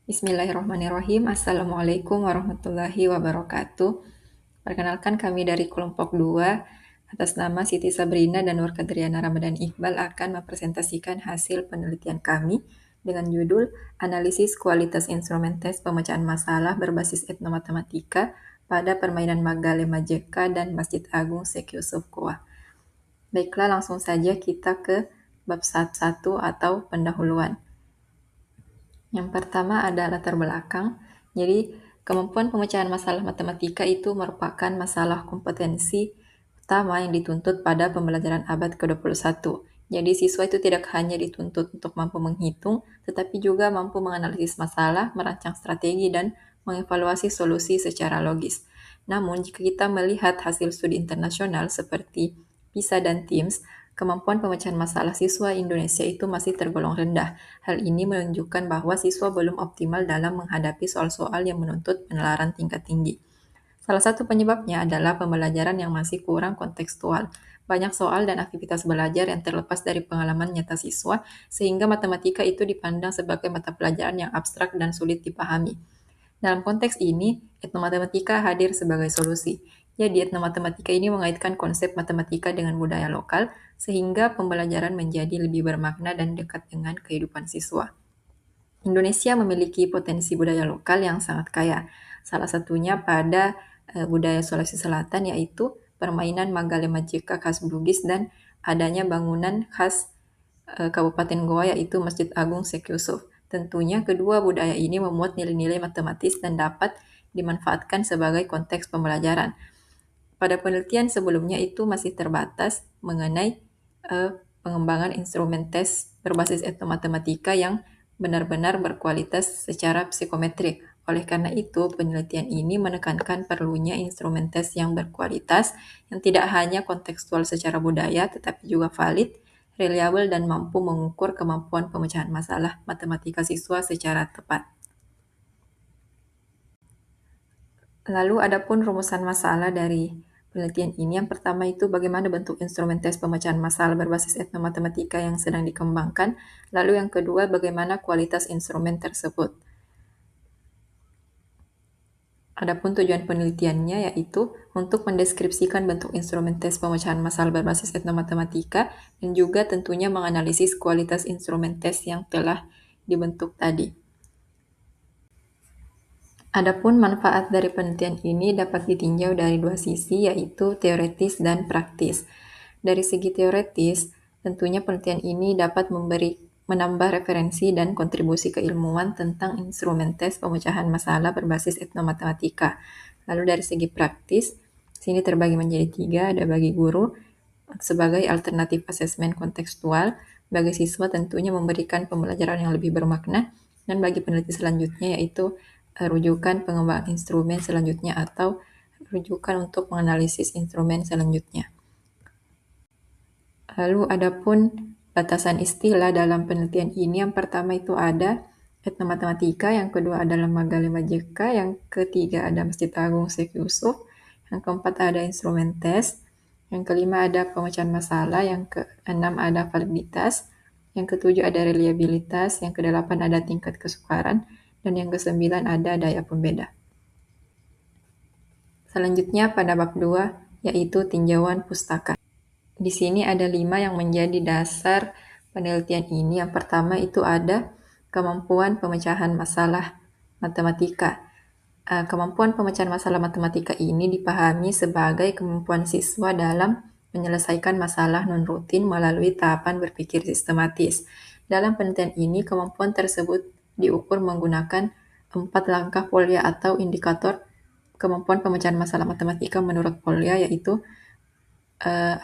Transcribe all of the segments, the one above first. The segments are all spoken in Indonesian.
Bismillahirrahmanirrahim. Assalamualaikum warahmatullahi wabarakatuh. Perkenalkan kami dari kelompok 2, atas nama Siti Sabrina dan Nurkadriana Ramadan Iqbal akan mempresentasikan hasil penelitian kami dengan judul Analisis Kualitas Instrumen Tes Pemecahan Masalah Berbasis Etnomatematika pada Permainan Magalema JK dan Masjid Agung Syekh Yusuf Koah. Baiklah, langsung saja kita ke bab 1 atau pendahuluan. Yang pertama ada latar belakang. Jadi, kemampuan pemecahan masalah matematika itu merupakan masalah kompetensi utama yang dituntut pada pembelajaran abad ke-21. Jadi, siswa itu tidak hanya dituntut untuk mampu menghitung, tetapi juga mampu menganalisis masalah, merancang strategi, dan mengevaluasi solusi secara logis. Namun, jika kita melihat hasil studi internasional seperti PISA dan TIMSS, kemampuan pemecahan masalah siswa Indonesia itu masih tergolong rendah. Hal ini menunjukkan bahwa siswa belum optimal dalam menghadapi soal-soal yang menuntut penalaran tingkat tinggi. Salah satu penyebabnya adalah pembelajaran yang masih kurang kontekstual. Banyak soal dan aktivitas belajar yang terlepas dari pengalaman nyata siswa, sehingga matematika itu dipandang sebagai mata pelajaran yang abstrak dan sulit dipahami. Dalam konteks ini, etnomatematika hadir sebagai solusi. Jadi, etnomatematika ini mengaitkan konsep matematika dengan budaya lokal, sehingga pembelajaran menjadi lebih bermakna dan dekat dengan kehidupan siswa. Indonesia memiliki potensi budaya lokal yang sangat kaya. Salah satunya pada budaya Sulawesi Selatan, yaitu permainan Magalema JK khas Bugis dan adanya bangunan khas Kabupaten Goa, yaitu Masjid Agung Syekh Yusuf. Tentunya kedua budaya ini memuat nilai-nilai matematis dan dapat dimanfaatkan sebagai konteks pembelajaran. Pada penelitian sebelumnya itu masih terbatas mengenai pengembangan instrumen tes berbasis etnomatematika yang benar-benar berkualitas secara psikometrik. Oleh karena itu, penelitian ini menekankan perlunya instrumen tes yang berkualitas, yang tidak hanya kontekstual secara budaya, tetapi juga valid, reliabel, dan mampu mengukur kemampuan pemecahan masalah matematika siswa secara tepat. Lalu adapun rumusan masalah dari penelitian ini, yang pertama itu bagaimana bentuk instrumen tes pemecahan masalah berbasis etnomatematika yang sedang dikembangkan. Lalu yang kedua, bagaimana kualitas instrumen tersebut. Adapun tujuan penelitiannya yaitu untuk mendeskripsikan bentuk instrumen tes pemecahan masalah berbasis etnomatematika dan juga tentunya menganalisis kualitas instrumen tes yang telah dibentuk tadi. Adapun manfaat dari penelitian ini dapat ditinjau dari dua sisi, yaitu teoretis dan praktis. Dari segi teoretis, tentunya penelitian ini dapat menambah referensi dan kontribusi keilmuan tentang instrumen tes pemecahan masalah berbasis etnomatematika. Lalu dari segi praktis, sini terbagi menjadi 3, ada bagi guru sebagai alternatif asesmen kontekstual, bagi siswa tentunya memberikan pembelajaran yang lebih bermakna, dan bagi peneliti selanjutnya yaitu rujukan pengembangan instrumen selanjutnya atau rujukan untuk menganalisis instrumen selanjutnya. Lalu adapun batasan istilah dalam penelitian ini, yang pertama itu ada etnomatematika, yang kedua adalah Magalema JK, yang ketiga ada Masjid Agung Syekh Yusuf, yang keempat ada instrumen tes, yang kelima ada pemecahan masalah, yang keenam ada validitas, yang ketujuh ada reliabilitas, yang kedelapan ada tingkat kesukaran, dan yang kesembilan ada daya pembeda. Selanjutnya pada bab 2, yaitu tinjauan pustaka. Di sini ada 5 yang menjadi dasar penelitian ini. Yang pertama itu ada kemampuan pemecahan masalah matematika. Kemampuan pemecahan masalah matematika ini dipahami sebagai kemampuan siswa dalam menyelesaikan masalah non-rutin melalui tahapan berpikir sistematis. Dalam penelitian ini, kemampuan tersebut diukur menggunakan 4 langkah Polya atau indikator kemampuan pemecahan masalah matematika menurut Polya, yaitu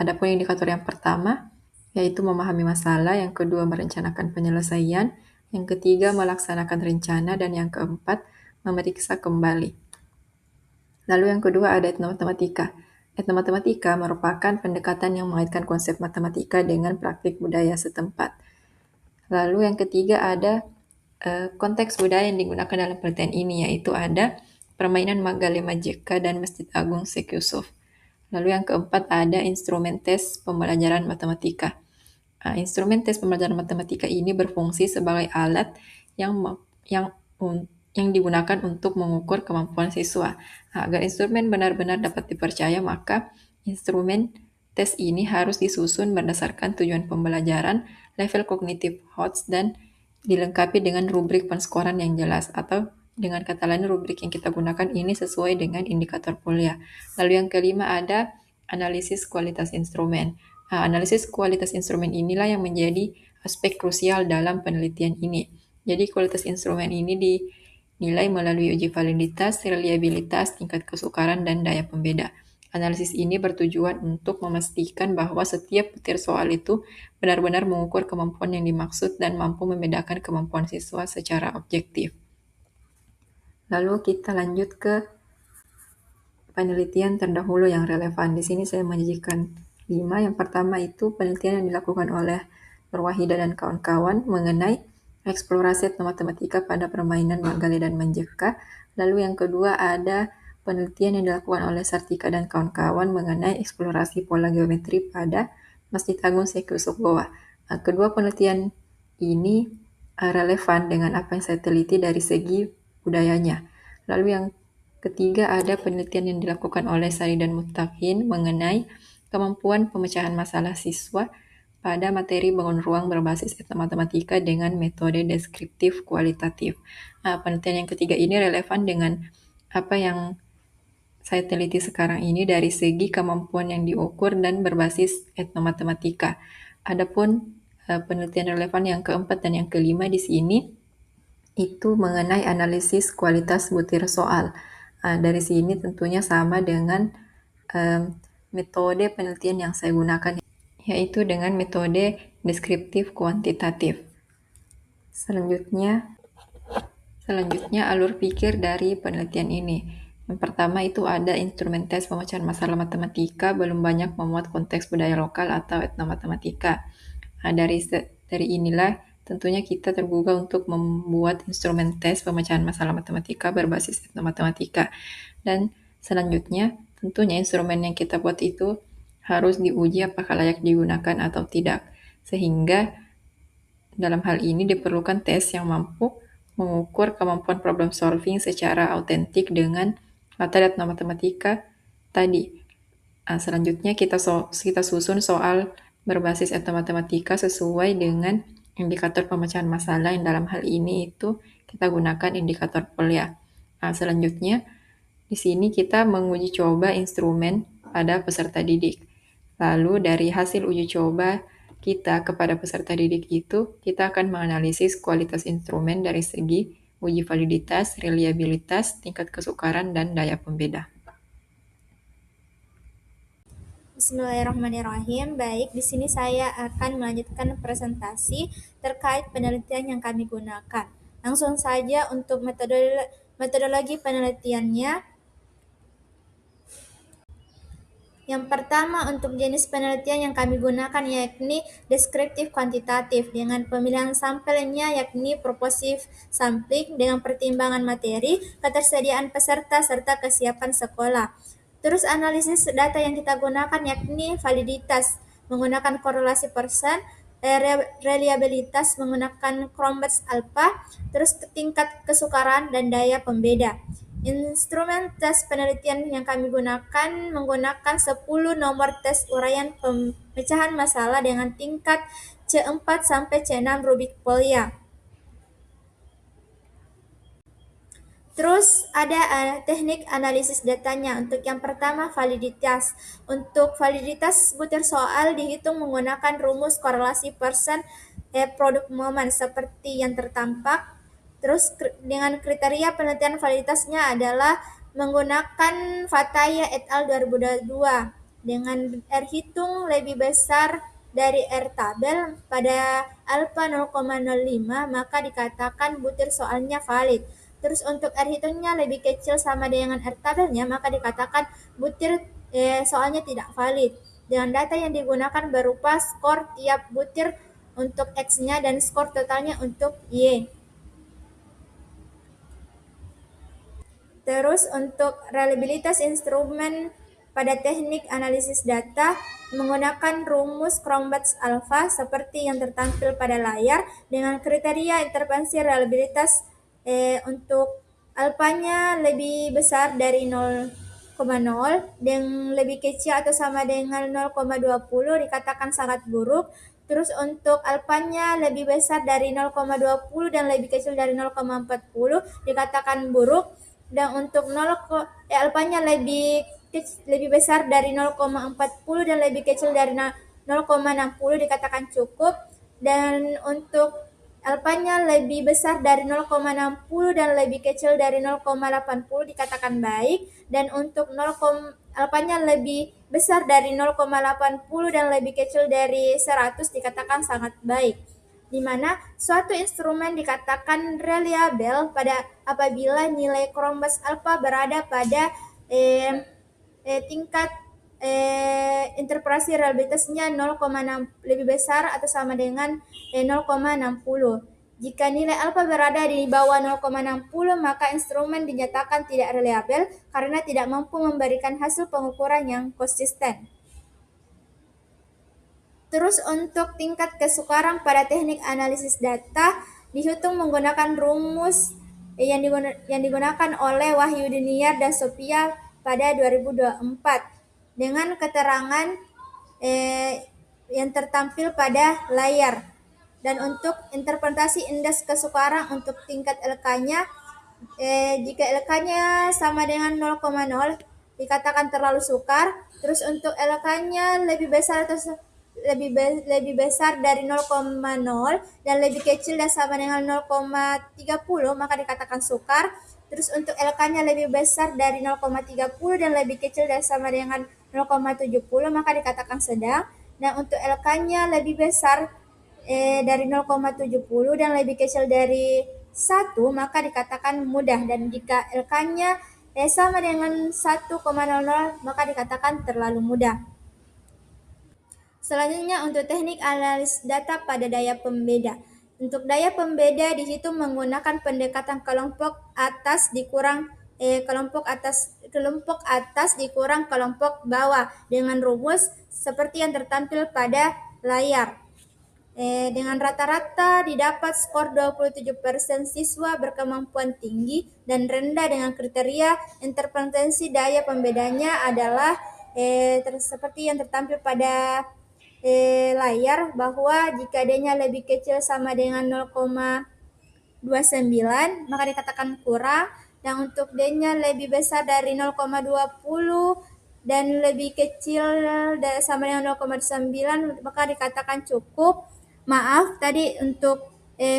adapun indikator yang pertama yaitu memahami masalah, yang kedua merencanakan penyelesaian, yang ketiga melaksanakan rencana, dan yang keempat memeriksa kembali. Lalu yang kedua ada etnomatematika. Etnomatematika merupakan pendekatan yang mengaitkan konsep matematika dengan praktik budaya setempat. Lalu yang ketiga ada konteks budaya yang digunakan dalam penelitian ini, yaitu ada permainan Magalema JK dan Masjid Agung Syekh Yusuf. Lalu yang keempat ada instrumen tes pembelajaran matematika. Instrumen tes pembelajaran matematika ini berfungsi sebagai alat yang yang digunakan untuk mengukur kemampuan siswa. Agar instrumen benar-benar dapat dipercaya, maka instrumen tes ini harus disusun berdasarkan tujuan pembelajaran, level kognitif HOTS, dan dilengkapi dengan rubrik penskoran yang jelas, atau dengan kata lain rubrik yang kita gunakan ini sesuai dengan indikator kuliah. Lalu yang kelima ada analisis kualitas instrumen. Analisis kualitas instrumen inilah yang menjadi aspek krusial dalam penelitian ini. Jadi kualitas instrumen ini dinilai melalui uji validitas, reliabilitas, tingkat kesukaran, dan daya pembeda. Analisis ini bertujuan untuk memastikan bahwa setiap butir soal itu benar-benar mengukur kemampuan yang dimaksud dan mampu membedakan kemampuan siswa secara objektif. Lalu kita lanjut ke penelitian terdahulu yang relevan. Di sini saya menyajikan 5. Yang pertama itu penelitian yang dilakukan oleh Nur Wahida dan kawan-kawan mengenai eksplorasi matematika pada permainan Magali dan Manjeka. Lalu yang kedua ada penelitian yang dilakukan oleh Sartika dan kawan-kawan mengenai eksplorasi pola geometri pada Masjid Agung Sheikh Yusuf Goa. Kedua penelitian ini relevan dengan apa yang saya teliti dari segi budayanya. Lalu yang ketiga ada penelitian yang dilakukan oleh Sari dan Muttaqin mengenai kemampuan pemecahan masalah siswa pada materi bangun ruang berbasis etnomatematika dengan metode deskriptif kualitatif. Penelitian yang ketiga ini relevan dengan apa yang saya teliti sekarang ini dari segi kemampuan yang diukur dan berbasis etnomatematika. Adapun penelitian relevan yang keempat dan yang kelima di sini itu mengenai analisis kualitas butir soal. Dari sini tentunya sama dengan metode penelitian yang saya gunakan, yaitu dengan metode deskriptif kuantitatif. Selanjutnya alur pikir dari penelitian ini. Yang pertama itu ada instrumen tes pemecahan masalah matematika belum banyak memuat konteks budaya lokal atau etnomatematika. Dari inilah tentunya kita tergugah untuk membuat instrumen tes pemecahan masalah matematika berbasis etnomatematika. Dan selanjutnya tentunya instrumen yang kita buat itu harus diuji apakah layak digunakan atau tidak. Sehingga dalam hal ini diperlukan tes yang mampu mengukur kemampuan problem solving secara autentik dengan latar etnomatematika tadi. Selanjutnya kita susun soal berbasis etnomatematika sesuai dengan indikator pemecahan masalah yang dalam hal ini itu kita gunakan indikator kuliah. Selanjutnya di sini kita menguji coba instrumen pada peserta didik. Lalu dari hasil uji coba kita kepada peserta didik itu, kita akan menganalisis kualitas instrumen dari segi uji validitas, reliabilitas, tingkat kesukaran, dan daya pembeda. Bismillahirrahmanirrahim. Baik, di sini saya akan melanjutkan presentasi terkait penelitian yang kami gunakan. Langsung saja untuk metodologi penelitiannya. Yang pertama untuk jenis penelitian yang kami gunakan yakni deskriptif kuantitatif dengan pemilihan sampelnya yakni proportif sampling dengan pertimbangan materi, ketersediaan peserta serta kesiapan sekolah. Terus analisis data yang kita gunakan yakni validitas menggunakan korelasi persen, reliabilitas menggunakan Cronbach's alpha, terus tingkat kesukaran dan daya pembeda. Instrumen tes penelitian yang kami gunakan menggunakan 10 nomor tes uraian pemecahan masalah dengan tingkat C4 sampai C6 Rubik Polya. Terus ada teknik analisis datanya. Untuk yang pertama validitas. Untuk validitas butir soal dihitung menggunakan rumus korelasi persen produk momen seperti yang tertampak. Terus dengan kriteria penelitian validitasnya adalah menggunakan Fataya et al. 2022 dengan R hitung lebih besar dari R tabel pada alfa 0,05 maka dikatakan butir soalnya valid. Terus untuk R hitungnya lebih kecil sama dengan R tabelnya maka dikatakan butir soalnya tidak valid. Dengan data yang digunakan berupa skor tiap butir untuk X-nya dan skor totalnya untuk Y. Terus untuk reliabilitas instrumen pada teknik analisis data menggunakan rumus Cronbach's alpha seperti yang tertampil pada layar dengan kriteria intervensi reliabilitas untuk alfanya lebih besar dari 0,0 dan lebih kecil atau sama dengan 0,20 dikatakan sangat buruk. Terus untuk alfanya lebih besar dari 0,20 dan lebih kecil dari 0,40 dikatakan buruk. Dan untuk alfanya lebih besar dari 0,40 dan lebih kecil dari 0,60 dikatakan cukup. Dan untuk alfanya lebih besar dari 0,60 dan lebih kecil dari 0,80 dikatakan baik. Dan untuk alfanya lebih besar dari 0,80 dan lebih kecil dari 100 dikatakan sangat baik. Di mana suatu instrumen dikatakan reliable apabila nilai Cronbach's alpha berada pada tingkat interpretasi reliabilitasnya 0,6 lebih besar atau sama dengan 0,60. Jika nilai alfa berada di bawah 0,60, maka instrumen dinyatakan tidak reliable karena tidak mampu memberikan hasil pengukuran yang konsisten. Terus untuk tingkat kesukaran pada teknik analisis data dihitung menggunakan rumus yang digunakan oleh Wahyudiniar dan Sophia pada 2024 dengan keterangan yang tertampil pada layar. Dan untuk interpretasi indeks kesukaran untuk tingkat LK-nya, jika LK-nya sama dengan 0,0 dikatakan terlalu sukar. Terus untuk LK-nya lebih besar atau lebih besar dari 0,0 dan lebih kecil dan sama dengan 0,30 maka dikatakan sukar. Terus untuk LK-nya lebih besar dari 0,30 dan lebih kecil dan sama dengan 0,70 maka dikatakan sedang. Dan untuk LK-nya lebih besar dari 0,70 dan lebih kecil dari 1 maka dikatakan mudah. Dan jika LK-nya sama dengan 1,00 maka dikatakan terlalu mudah. Selanjutnya untuk teknik analisis data pada daya pembeda. Untuk daya pembeda dihitung menggunakan pendekatan kelompok atas dikurang kelompok atas dikurang kelompok bawah dengan rumus seperti yang tertampil pada layar. Dengan rata-rata didapat skor 27% siswa berkemampuan tinggi dan rendah dengan kriteria intervensi daya pembedanya adalah seperti yang tertampil pada layar, bahwa jika D-nya lebih kecil sama dengan 0,29 maka dikatakan kurang, dan untuk D-nya lebih besar dari 0,20 dan lebih kecil sama dengan 0,9 maka dikatakan cukup. Maaf, tadi untuk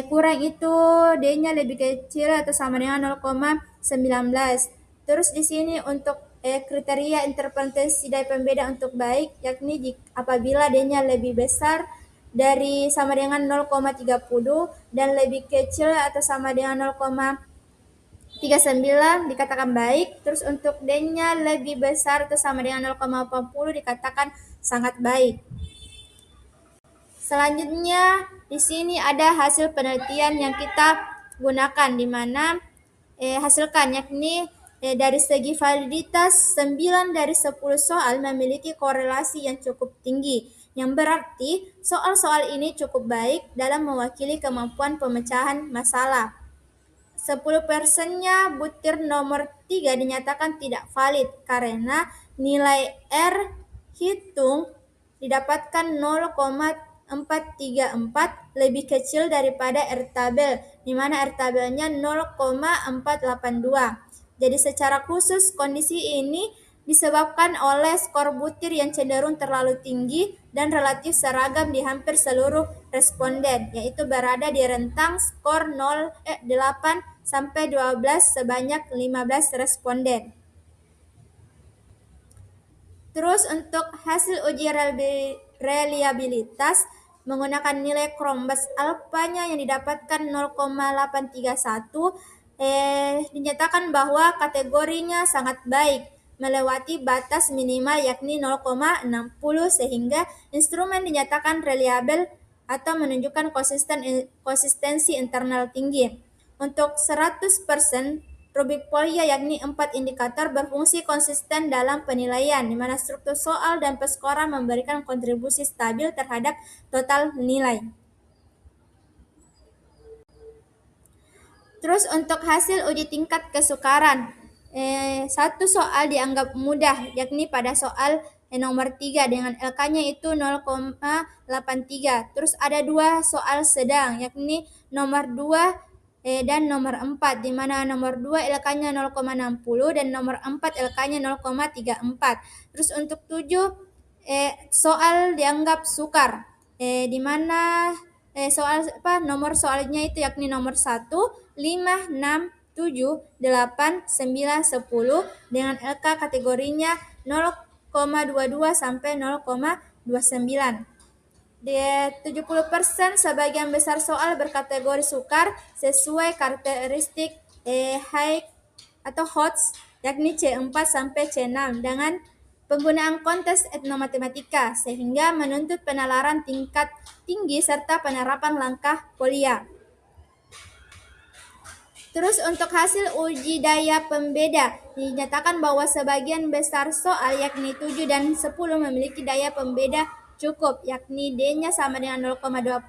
kurang itu D-nya lebih kecil atau sama dengan 0,19. Terus di sini untuk kriteria intervensi daya pembeda untuk baik, yakni apabila D-nya lebih besar dari sama dengan 0,30 dan lebih kecil atau sama dengan 0,39 dikatakan baik. Terus untuk D-nya lebih besar atau sama dengan 0,80 dikatakan sangat baik. Selanjutnya di sini ada hasil penelitian yang kita gunakan, di mana hasilkan yakni dari segi validitas 9 dari 10 soal memiliki korelasi yang cukup tinggi, yang berarti soal-soal ini cukup baik dalam mewakili kemampuan pemecahan masalah. 10%-nya butir nomor 3 dinyatakan tidak valid karena nilai R hitung didapatkan 0,434 lebih kecil daripada R tabel, di mana R tabelnya 0,482. Jadi secara khusus kondisi ini disebabkan oleh skor butir yang cenderung terlalu tinggi dan relatif seragam di hampir seluruh responden, yaitu berada di rentang skor 8 sampai 12 sebanyak 15 responden. Terus untuk hasil uji reliabilitas menggunakan nilai Cronbach's alpha-nya yang didapatkan 0,831 dinyatakan bahwa kategorinya sangat baik, melewati batas minimal yakni 0,60 sehingga instrumen dinyatakan reliable atau menunjukkan konsistensi internal tinggi. Untuk 100% rubrik polya yakni 4 indikator berfungsi konsisten dalam penilaian, di mana struktur soal dan peskoran memberikan kontribusi stabil terhadap total nilai. Terus untuk hasil uji tingkat kesukaran, satu soal dianggap mudah, yakni pada soal nomor 3 dengan LK-nya itu 0,83. Terus ada dua soal sedang, yakni nomor 2 dan nomor 4, di mana nomor 2 LK-nya 0,60 dan nomor 4 LK-nya 0,34. Terus untuk 7 soal dianggap sukar, di mana nomor soalnya itu yakni nomor 1, 5, 6, 7, 8, 9, 10 dengan LK kategorinya 0,22 sampai 0,29. Di 70% sebagian besar soal berkategori sukar sesuai karakteristik high atau HOTS yakni C4 sampai C6 dengan penggunaan kontes etnomatematika sehingga menuntut penalaran tingkat tinggi serta penerapan langkah polia. Terus untuk hasil uji daya pembeda, dinyatakan bahwa sebagian besar soal yakni 7 dan 10 memiliki daya pembeda cukup, yakni D-nya sama dengan 0,20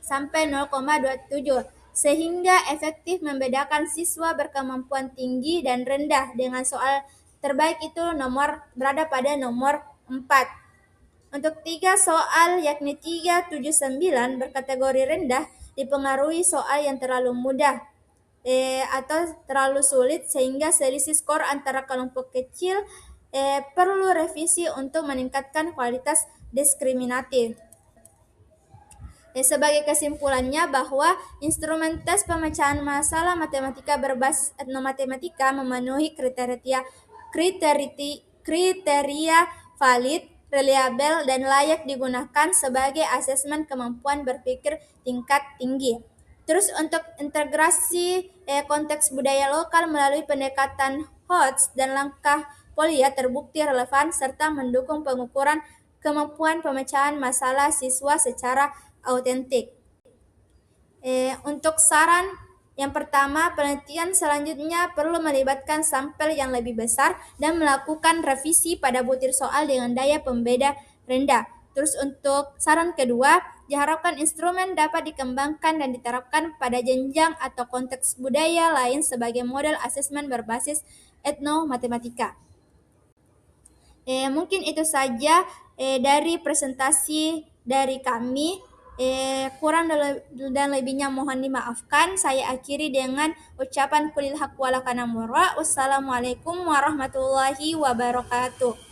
sampai 0,27, sehingga efektif membedakan siswa berkemampuan tinggi dan rendah dengan soal terbaik itu berada pada nomor 4. Untuk 3 soal yakni 3, 7, 9 berkategori rendah dipengaruhi soal yang terlalu mudah atau terlalu sulit sehingga selisih skor antara kelompok kecil perlu revisi untuk meningkatkan kualitas diskriminatif. Sebagai kesimpulannya bahwa instrumen tes pemecahan masalah matematika berbasis etnomatematika memenuhi kriteria valid, reliabel, dan layak digunakan sebagai asesmen kemampuan berpikir tingkat tinggi. Terus untuk integrasi konteks budaya lokal melalui pendekatan HOTS dan langkah polia terbukti relevan serta mendukung pengukuran kemampuan pemecahan masalah siswa secara autentik. Untuk saran yang pertama, penelitian selanjutnya perlu melibatkan sampel yang lebih besar dan melakukan revisi pada butir soal dengan daya pembeda rendah. Terus untuk saran kedua, diharapkan instrumen dapat dikembangkan dan diterapkan pada jenjang atau konteks budaya lain sebagai model asesmen berbasis etnomatematika. Mungkin itu saja dari presentasi dari kami. Kurang dan lebihnya mohon dimaafkan. Saya akhiri dengan ucapan kulil haq wala kana murra. Wassalamualaikum warahmatullahi wabarakatuh.